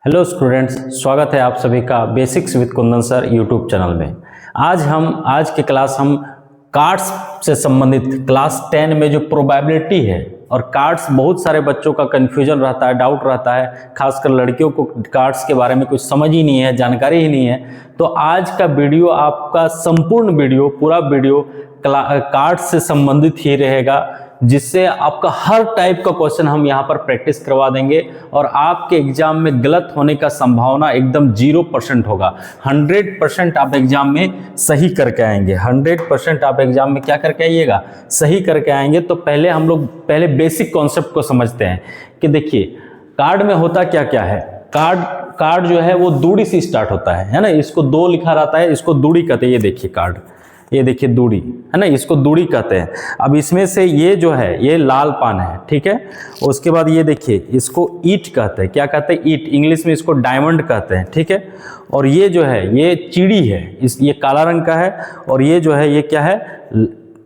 Hello students, स्वागत है आप सभी का basics with Kundan sir YouTube channel में। आज के क्लास हम कार्ड्स से संबंधित क्लास 10 में जो प्रोबेबिलिटी है, और कार्ड्स बहुत सारे बच्चों का कन्फ्यूजन रहता है, डाउट रहता है, खासकर लड़कियों को कार्ड्स के बारे में कुछ समझ ही नहीं है, जानकारी ही नहीं है। तो आज का वीडियो आपका संपूर्ण वीडियो, पूरा वीडियो कार्ड्स से संबंधित ही रहेगा, जिससे आपका हर टाइप का क्वेश्चन हम यहाँ पर प्रैक्टिस करवा देंगे और आपके एग्जाम में गलत होने का संभावना एकदम 0% होगा। 100% आप एग्जाम में सही करके आएंगे। 100% आप एग्जाम में क्या करके आइएगा? सही करके आएंगे। तो पहले हम लोग बेसिक कॉन्सेप्ट को समझते हैं कि देखिए कार्ड में होता क्या क्या है। कार्ड जो है वो दूरी से स्टार्ट होता है ना। इसको 2 लिखा रहता है, इसको दूरी कहते हैं। ये देखिए कार्ड, ये देखिए दूरी है ना, इसको दूरी कहते हैं। अब इसमें से ये जो है ये लाल पान है, ठीक है। उसके बाद ये देखिए इसको ईट कहते हैं। क्या कहते हैं? ईट। इंग्लिश में इसको डायमंड कहते हैं, ठीक है। और ये जो है ये चिड़ी है, ये काला रंग का है। और ये जो है ये क्या है?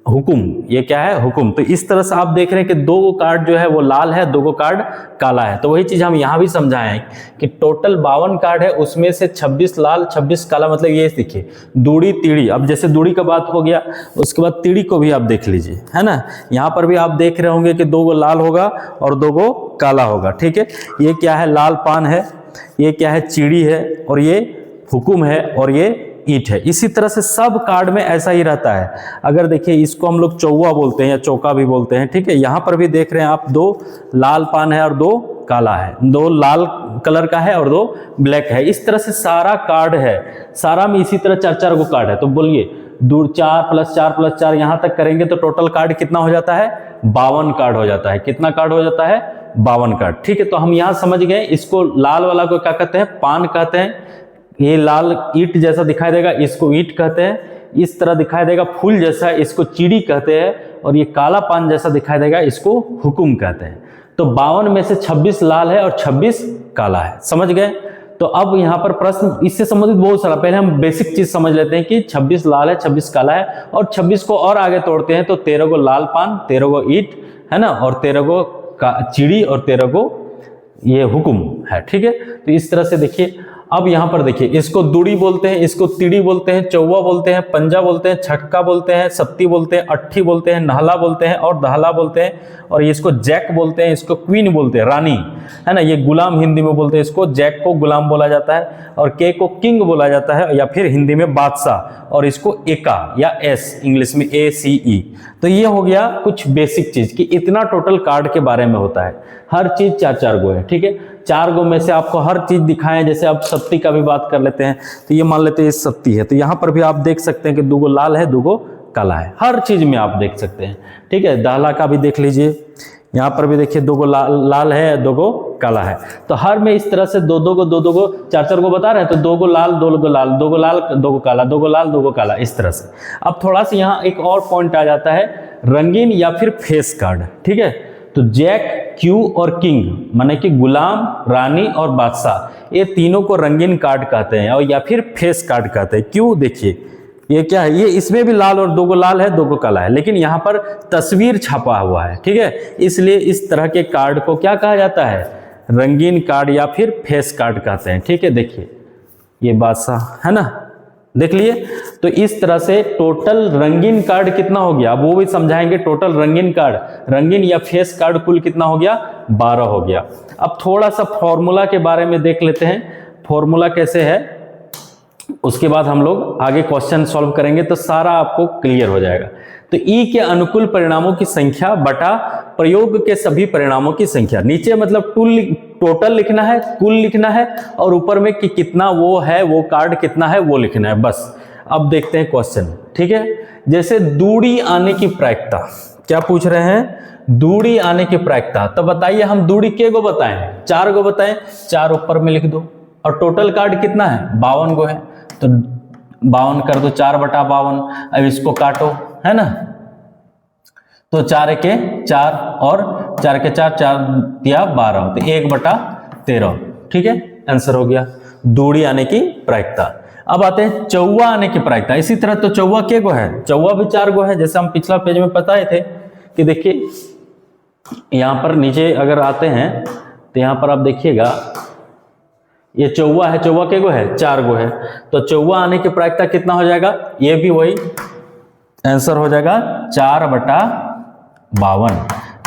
हुकुम। ये क्या है? हुकुम। तो इस तरह से आप देख रहे हैं कि 2 कार्ड जो है वो लाल है, 2 कार्ड काला है। तो वही चीज हम यहाँ भी समझाएं कि टोटल 52 कार्ड है, उसमें से 26 लाल 26 काला। मतलब ये देखिए दूड़ी तीड़ी। अब जैसे दूड़ी का बात हो गया, उसके बाद तीड़ी को भी आप देख लीजिए, है ना। यहाँ पर भी आप देख रहे होंगे कि 2 लाल होगा और 2 काला होगा, ठीक है। ये क्या है? लाल पान है। ये क्या है? चिड़ी है। और ये हुकुम है। और ये ईट है। इसी तरह से सब कार्ड में ऐसा ही रहता है। अगर देखिए इसको हम लोग चौवा बोलते हैं या चौका भी बोलते हैं, ठीक है। यहाँ पर भी देख रहे हैं आप 2 लाल पान है और 2 काला है, 2 लाल कलर का है और 2 ब्लैक है। इस तरह से सारा कार्ड है, सारा में इसी तरह 4-4 गो कार्ड है। तो बोलिए 4 + 4 + 4 यहाँ तक करेंगे तो टोटल कार्ड कितना हो जाता है? 52 कार्ड हो जाता है। कितना कार्ड हो जाता है? 52 कार्ड, ठीक है। तो हम यहाँ समझ गए। इसको लाल वाला को क्या कहते हैं? पान कहते हैं। ये लाल ईट जैसा दिखाई देगा, इसको ईट कहते हैं। इस तरह दिखाई देगा फूल जैसा, इसको चिड़ी कहते हैं। और ये काला पान जैसा दिखाई देगा, इसको हुकुम कहते हैं। तो 52 में से 26 लाल है और 26 काला है। समझ गए? तो अब यहाँ पर प्रश्न इससे संबंधित बहुत सारा, पहले हम बेसिक चीज समझ लेते हैं कि 26 लाल है, 26 काला है। और 26 को और आगे तोड़ते हैं तो 13 गो लाल पान, 13 गो ईट है ना, और 13 गो चिड़ी और 13 गो ये हुकुम है, ठीक है। तो इस तरह से देखिए। अब यहां पर देखिए इसको दूड़ी बोलते हैं, इसको तीड़ी बोलते हैं, चौवा बोलते हैं, पंजा बोलते हैं, छटका बोलते हैं, सत्ती बोलते हैं, अट्ठी बोलते हैं, नहला बोलते हैं और दहला बोलते हैं। और इसको जैक बोलते हैं, इसको क्वीन बोलते हैं, रानी है ना। ये गुलाम हिंदी में बोलते हैं। इसको जैक को गुलाम बोला जाता है और के को किंग बोला जाता है, या फिर हिंदी में बादशाह। और इसको एका या एस, इंग्लिश में ACE। तो ये हो गया कुछ बेसिक चीज कि इतना टोटल कार्ड के बारे में होता है। हर चीज 4-4 गो है, ठीक है। 4 गो में से आपको हर चीज दिखाएं। जैसे आप सत्ती का भी बात कर लेते हैं, तो ये मान लेते हैं ये सत्ती है। तो यहाँ पर भी आप देख सकते हैं कि 2 लाल है, 2 काला है। हर चीज में आप देख सकते हैं, ठीक है। दहला का भी देख लीजिए। यहाँ पर भी देखिए 2 लाल है, 2 काला है। तो हर में इस तरह से 2 गो 4-4 गो बता रहे हैं। तो 2 लाल 2 लाल 2 लाल 2 काला, 2 लाल 2 काला, इस तरह से। अब थोड़ा सा यहाँ एक और पॉइंट आ जाता है, रंगीन या फिर फेस कार्ड, ठीक है। तो जैक, क्यू और किंग माने कि गुलाम, रानी और बादशाह, ये तीनों को रंगीन कार्ड कहते हैं और या फिर फेस कार्ड कहते हैं। क्यों? देखिए ये क्या है? ये इसमें भी लाल और 2 लाल है, 2 काला है, लेकिन यहाँ पर तस्वीर छपा हुआ है, ठीक है। इसलिए इस तरह के कार्ड को क्या कहा जाता है? रंगीन कार्ड या फिर फेस कार्ड कहते हैं, ठीक है। देखिए ये बादशाह है ना, देख लिए। तो इस तरह से टोटल रंगीन कार्ड कितना हो गया, अब वो भी समझाएंगे। टोटल रंगीन कार्ड, रंगीन या फेस कार्ड कुल कितना हो गया? 12 हो गया। अब थोड़ा सा फॉर्मूला के बारे में देख लेते हैं। फॉर्मूला कैसे है, उसके बाद हम लोग आगे क्वेश्चन सॉल्व करेंगे तो सारा आपको क्लियर हो जाएगा। तो ई के अनुकूल परिणामों की संख्या बटा प्रयोग के सभी परिणामों की संख्या। नीचे मतलब टोटल लिखना है, कुल लिखना है, और ऊपर में कि कितना वो है, वो कार्ड कितना है वो लिखना है, बस। अब देखते हैं क्वेश्चन, ठीक है। जैसे दूड़ी आने की प्रायिकता, क्या पूछ रहे हैं? दूड़ी आने की प्रायिकता। तो बताइए हम दूड़ी के गो बताएं? 4 गो बताएं। 4 ऊपर में लिख दो। और टोटल कार्ड कितना है? 52 गो है। तो 52 कर दो, 4/52। अब इसको काटो, है ना। तो 4 के 4 और 4 के 4, 4 दिया 12, तो 1/13, ठीक है। आंसर हो गया दूड़ी आने की प्रायिकता। अब आते हैं चौवा आने की प्रायिकता। इसी तरह तो चौवा के गो है? चौवा भी 4 गो है, जैसे हम पिछला पेज में बताए थे कि देखिए यहाँ पर नीचे अगर आते हैं तो यहाँ पर आप देखिएगा ये चौवा है, चौवा के गो है, 4 गो है, तो चौवा आने की प्रायिकता कितना हो जाएगा, ये भी वही आंसर हो जाएगा 4/52।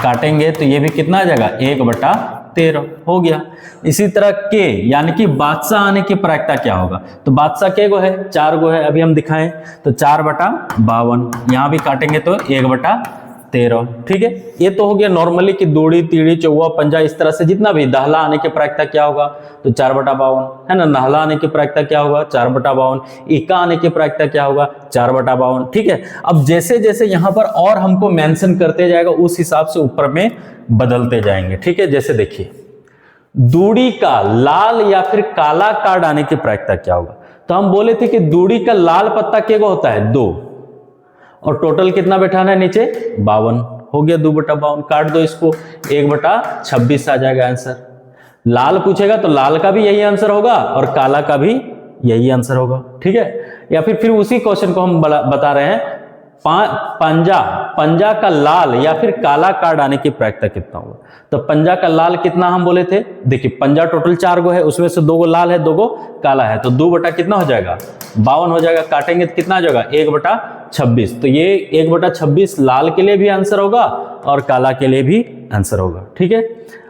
काटेंगे तो ये भी कितना आ जाएगा, 1/13 हो गया। इसी तरह के यानी कि बादशाह आने की प्रायिकता क्या होगा, तो बादशाह के गो है, 4 गो है, अभी हम दिखाएं तो 4/52, यहाँ भी काटेंगे तो 1/13। ठीक है, ये तो हो गया नॉर्मली कि दूड़ी, तीड़ी, चौवा, पंजा, इस तरह से जितना भी। दाहला आने की प्रायिकता क्या होगा, तो 4/52 है ना। नाहला आने की प्रायिकता क्या होगा, 4/52। इक्का आने की प्रायिकता क्या होगा, 4/52। ठीक है, अब जैसे जैसे यहाँ पर और हमको मेंशन करते जाएगा उस हिसाब से ऊपर में बदलते जाएंगे। ठीक है, जैसे देखिए दूड़ी का लाल या फिर काला कार्ड आने की प्रायिकता क्या होगा, तो हम बोले थे कि दूड़ी का लाल पत्ता क्या होता है, 2, और टोटल कितना बैठाना है नीचे, 52 हो गया, 2/52। काट दो इसको, 1/26 आ जाएगा आंसर। लाल पूछेगा तो लाल का भी यही आंसर होगा और काला का भी यही आंसर होगा। ठीक है, या फिर उसी क्वेश्चन को हम बता रहे हैं, पंजा का लाल या फिर काला कार्ड आने की प्रायिकता कितना होगा, तो पंजा का लाल कितना हम बोले थे, देखिए पंजा टोटल 4 गो है, उसमें से 2 गो लाल है, 2 गो काला है, तो 2 कितना हो जाएगा, 52 हो जाएगा। काटेंगे तो कितना हो जाएगा, 1/26। तो ये 1/26 लाल के लिए भी आंसर होगा और काला के लिए भी आंसर होगा। ठीक है,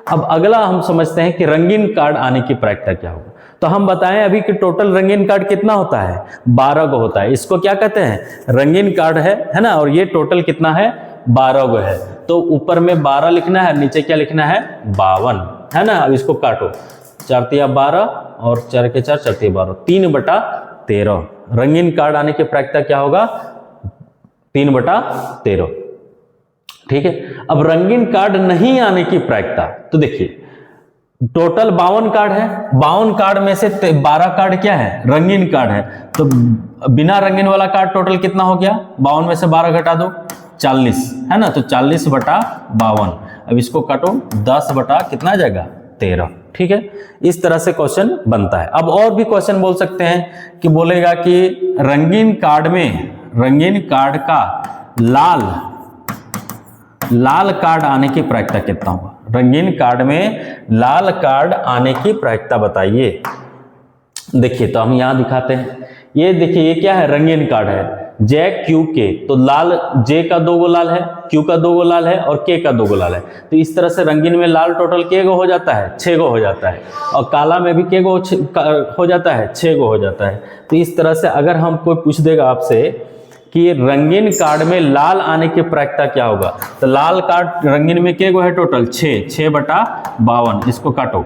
अब अगला हम समझते हैं कि रंगीन कार्ड आने की प्रायिकता क्या होगा। तो हम बताएं अभी कि टोटल रंगीन कार्ड कितना होता है, 12 गो होता है। इसको क्या कहते हैं, रंगीन कार्ड है ना, और ये टोटल कितना है, 12 गो है। तो ऊपर में 12 लिखना है, नीचे क्या लिखना है, 52 है ना। अब इसको काटो, 4 तिया 12 और 4 के 4, 4 तिया 12, 3/13। रंगीन कार्ड आने की प्रायिकता क्या होगा, 3/13। ठीक है, अब रंगीन कार्ड नहीं आने की प्रायिकता, तो देखिए टोटल 52 कार्ड है, 52 कार्ड में से 12 कार्ड क्या है, रंगीन कार्ड है। तो बिना रंगीन वाला कार्ड टोटल कितना हो गया, 52 में से 12 घटा दो, 40 है ना, तो 40/52। अब इसको काटो, 10 बटा कितना आ जाएगा, 13। ठीक है, इस तरह से क्वेश्चन बनता है। अब और भी क्वेश्चन बोल सकते हैं कि बोलेगा कि रंगीन कार्ड का लाल कार्ड आने की प्रायिकता कितना होगा, रंगीन कार्ड में लाल कार्ड आने की प्रायिकता बताइए। देखिए तो हम यहां दिखाते हैं, ये देखिए ये क्या है, रंगीन कार्ड है, जे क्यू के, तो लाल जे का 2 गो लाल है, क्यू का 2 गो लाल है और के का 2 गो लाल है। तो इस तरह से रंगीन में लाल टोटल के गो हो जाता है, 6 गो हो जाता है, और काला में भी के गो हो जाता है, 6 गो हो जाता है। तो इस तरह से अगर हम कोई पूछ देगा आपसे कि रंगीन कार्ड में लाल आने की प्रायिकता क्या होगा, तो लाल कार्ड रंगीन में के गो है टोटल, 6/52। इसको काटो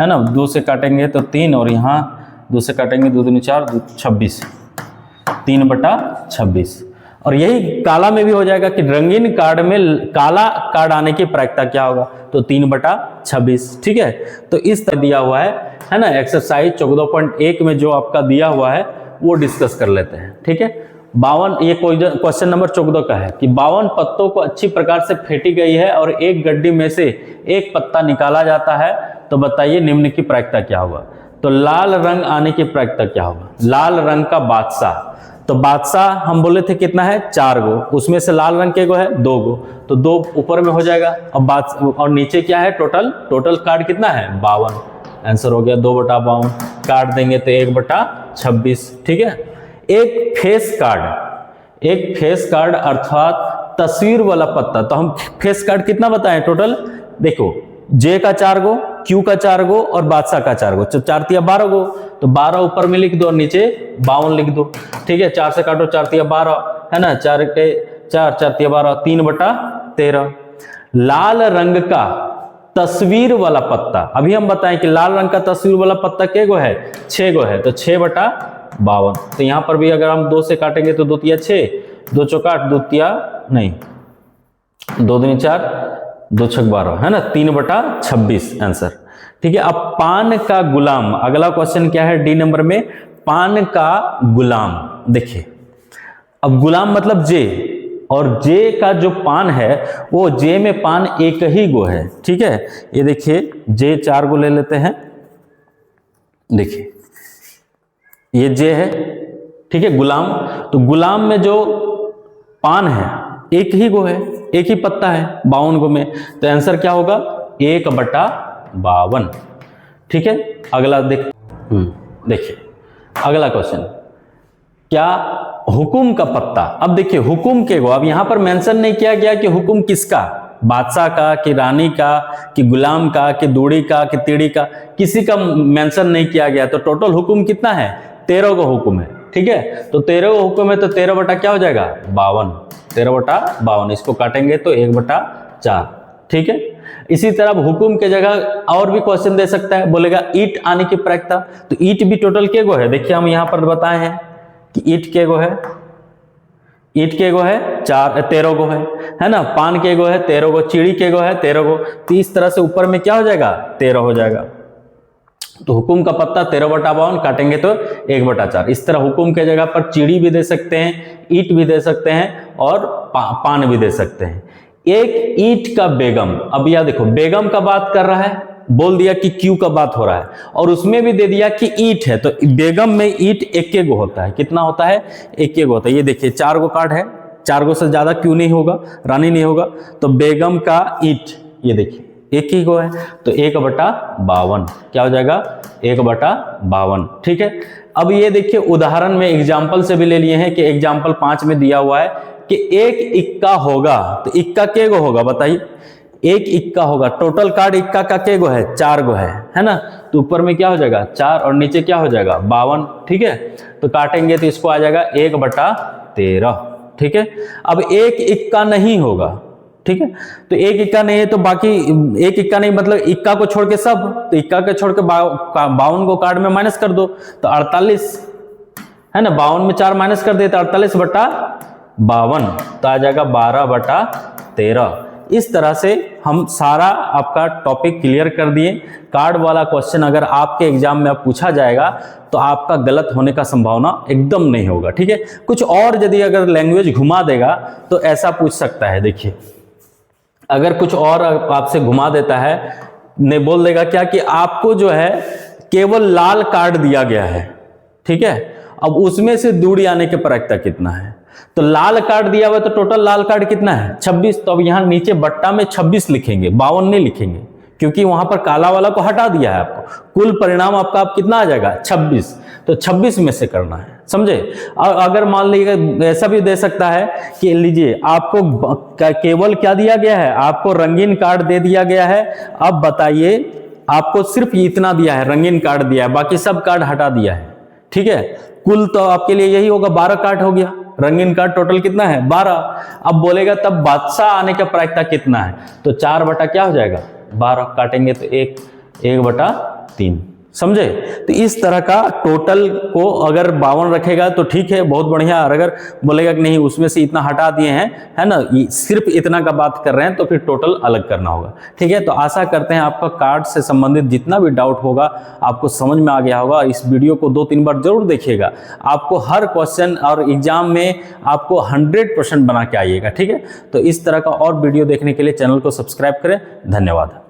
है ना, 2 से काटेंगे तो 3, और यहाँ 2 से काटेंगे 2 दूनी 4, 26, 3/26। और यही काला में भी हो जाएगा कि रंगीन कार्ड में काला कार्ड आने की प्रायिकता क्या होगा, तो 3/26। ठीक है, तो इस तरह दिया हुआ है ना। एक्सरसाइज 14.1 में जो आपका दिया हुआ है वो डिस्कस कर लेते हैं। ठीक है, 52, ये क्वेश्चन नंबर 14 का है कि 52 पत्तों को अच्छी प्रकार से फेंटी गई है और एक गड्डी में से एक पत्ता निकाला जाता है, तो बताइए निम्न की प्रायिकता क्या होगा। तो लाल रंग आने की प्रायिकता क्या होगा, लाल रंग का बादशाह, तो बादशाह हम बोले थे कितना है, 4 गो, उसमें से लाल रंग के गो है 2 गो, तो 2 ऊपर में हो जाएगा। अब और नीचे क्या है, टोटल कार्ड कितना है, 52। आंसर हो गया 2/52। काट देंगे तो 1/26। ठीक है, एक फेस कार्ड अर्थात तस्वीर वाला पत्ता, तो हम फेस कार्ड कितना बताएं टोटल, देखो जे का 4 गो, क्यू का 4 गो और बादशाह का 4 गो, 4 तिया 12 गो, तो 12 ऊपर में लिख दो और नीचे 52 लिख दो। ठीक है, 4 से काटो, 4 तिया 12 है ना, 4 के 4, 4 तिया 12, 3/13। लाल रंग का तस्वीर वाला पत्ता, अभी हम बताएं कि लाल रंग का तस्वीर वाला पत्ता के गो है, 6 गो है, तो 6/52। तो यहां पर भी अगर हम 2 से काटेंगे तो 2 तिया 6, 2 चौका 8, 2 तिया नहीं 2 दूनी 4, 2 छक 12 है ना, 3/26 आंसर। ठीक है, अब पान का गुलाम, अगला क्वेश्चन क्या है डी नंबर में, पान का गुलाम। देखिए अब गुलाम मतलब जे, और जे का जो पान है वो जे में पान एक ही गो है। ठीक है, ये देखिए जे 4 गो ले लेते हैं, देखिए ये जे है। ठीक है, गुलाम, तो गुलाम में जो पान है एक ही गो है, एक ही पत्ता है 52 गो में, तो आंसर क्या होगा, 1/52। ठीक है, अगला देखिए अगला क्वेश्चन, क्या हुकुम का पत्ता, अब देखिए हुकुम के गो, अब यहां पर मेंशन नहीं किया गया कि हुकुम किसका, बादशाह का कि रानी का कि गुलाम का कि दूड़ी का कि तीड़ी का, किसी का मेंशन नहीं किया गया। तो टोटल हुकुम कितना है, 13 को हुकुम है, ठीक है। तो 13 को हुकुम है तो 13 बटा क्या हो जाएगा 52, 13 बटा 52, इसको काटेंगे तो 1 बटा 4, ठीक है। इसी तरह हुकुम के जगह और भी क्वेश्चन दे सकता है, बोलेगा ईट आने की प्रायिकता, तो ईट भी टोटल के गो है, देखिए हम यहां पर बताए हैं कि ईट के गो है, ईट के गो है 13 गो है ना, पान के गो है 13 गो, चिड़ी के गो है 13 गो, तो इस तरह से ऊपर में क्या हो जाएगा 13 हो जाएगा। तो हुकुम का पत्ता 13 बटा 52 काटेंगे तो 1 बटा 4। इस तरह हुकुम के जगह पर चिड़ी भी दे सकते हैं, ईट भी दे सकते हैं और पान भी दे सकते हैं। एक ईट का बेगम, अब यह देखो बेगम का बात कर रहा है, बोल दिया कि क्यू का बात हो रहा है, और उसमें भी दे दिया कि ईट है, तो बेगम में ईट एक गो होता है, कितना होता है एक गो होता है। ये देखिए 4 गो कार्ड है, 4 गो से ज्यादा क्यू नहीं होगा, रानी नहीं होगा, तो बेगम का ईट ये देखिए एक ही गो है, तो 1 बटा 52 क्या हो जाएगा 1 बटा 52, ठीक है। अब ये देखिए उदाहरण में एग्जाम्पल से भी ले लिए हैं कि एग्जाम्पल 5 में दिया हुआ है कि एक इक्का होगा, तो इक्का के गो होगा बताइए, एक इक्का होगा, टोटल कार्ड इक्का का के गो है 4 गो है ना, तो ऊपर में क्या हो जाएगा 4 और नीचे क्या हो जाएगा 52, ठीक है। तो काटेंगे तो इसको आ जाएगा 1 बटा 13, ठीक है। अब एक इक्का नहीं होगा, ठीक है, तो एक इक्का नहीं है तो बाकी एक इक्का नहीं मतलब इक्का को छोड़ के सब, तो इक्का के छोड़ के 52 को कार्ड में माइनस कर दो तो 48 है ना, 52 में 4 माइनस कर देते 48 बटा 52, तो आ जाएगा 12 बटा 13। इस तरह से हम सारा आपका टॉपिक क्लियर कर दिए। कार्ड वाला क्वेश्चन अगर आपके एग्जाम में अब पूछा जाएगा तो आपका गलत होने का संभावना एकदम नहीं होगा, ठीक है। कुछ और यदि अगर लैंग्वेज घुमा देगा तो ऐसा पूछ सकता है, देखिए अगर कुछ और आपसे घुमा देता है, ने बोल देगा क्या कि आपको जो है केवल लाल कार्ड दिया गया है, ठीक है, अब उसमें से दूरी आने की प्रायिकता कितना है, तो लाल कार्ड दिया हुआ तो टोटल लाल कार्ड कितना है 26, तो अब यहां नीचे बट्टा में 26 लिखेंगे, 52 नहीं लिखेंगे, क्योंकि वहां पर काला वाला को हटा दिया है आपको। कुल परिणाम आपका आप कितना आ जाएगा 26, तो 26 में से करना है, समझे। अगर मान लीजिए ऐसा भी दे सकता है कि लीजिए आपको केवल क्या दिया गया है, आपको रंगीन कार्ड दे दिया गया है, अब बताइए आपको सिर्फ इतना दिया है, रंगीन कार्ड दिया है, बाकी सब कार्ड हटा दिया है, ठीक है। कुल तो आपके लिए यही होगा 12 कार्ड हो गया, रंगीन कार्ड टोटल कितना है 12। अब बोलेगा तब बादशाह आने का प्रायिकता कितना है, तो 4 बटा क्या हो जाएगा 12, काटेंगे तो 1 बटा 3, समझे। तो इस तरह का टोटल को अगर 52 रखेगा तो ठीक है, बहुत बढ़िया, और अगर बोलेगा कि नहीं उसमें से इतना हटा दिए हैं, है ना, सिर्फ इतना का बात कर रहे हैं, तो फिर टोटल अलग करना होगा, ठीक है। तो आशा करते हैं आपका कार्ड से संबंधित जितना भी डाउट होगा आपको समझ में आ गया होगा। इस वीडियो को 2-3 बार जरूर देखिएगा, आपको हर क्वेश्चन और एग्जाम में आपको 100% बना के आइएगा, ठीक है। तो इस तरह का और वीडियो देखने के लिए चैनल को सब्सक्राइब करें, धन्यवाद।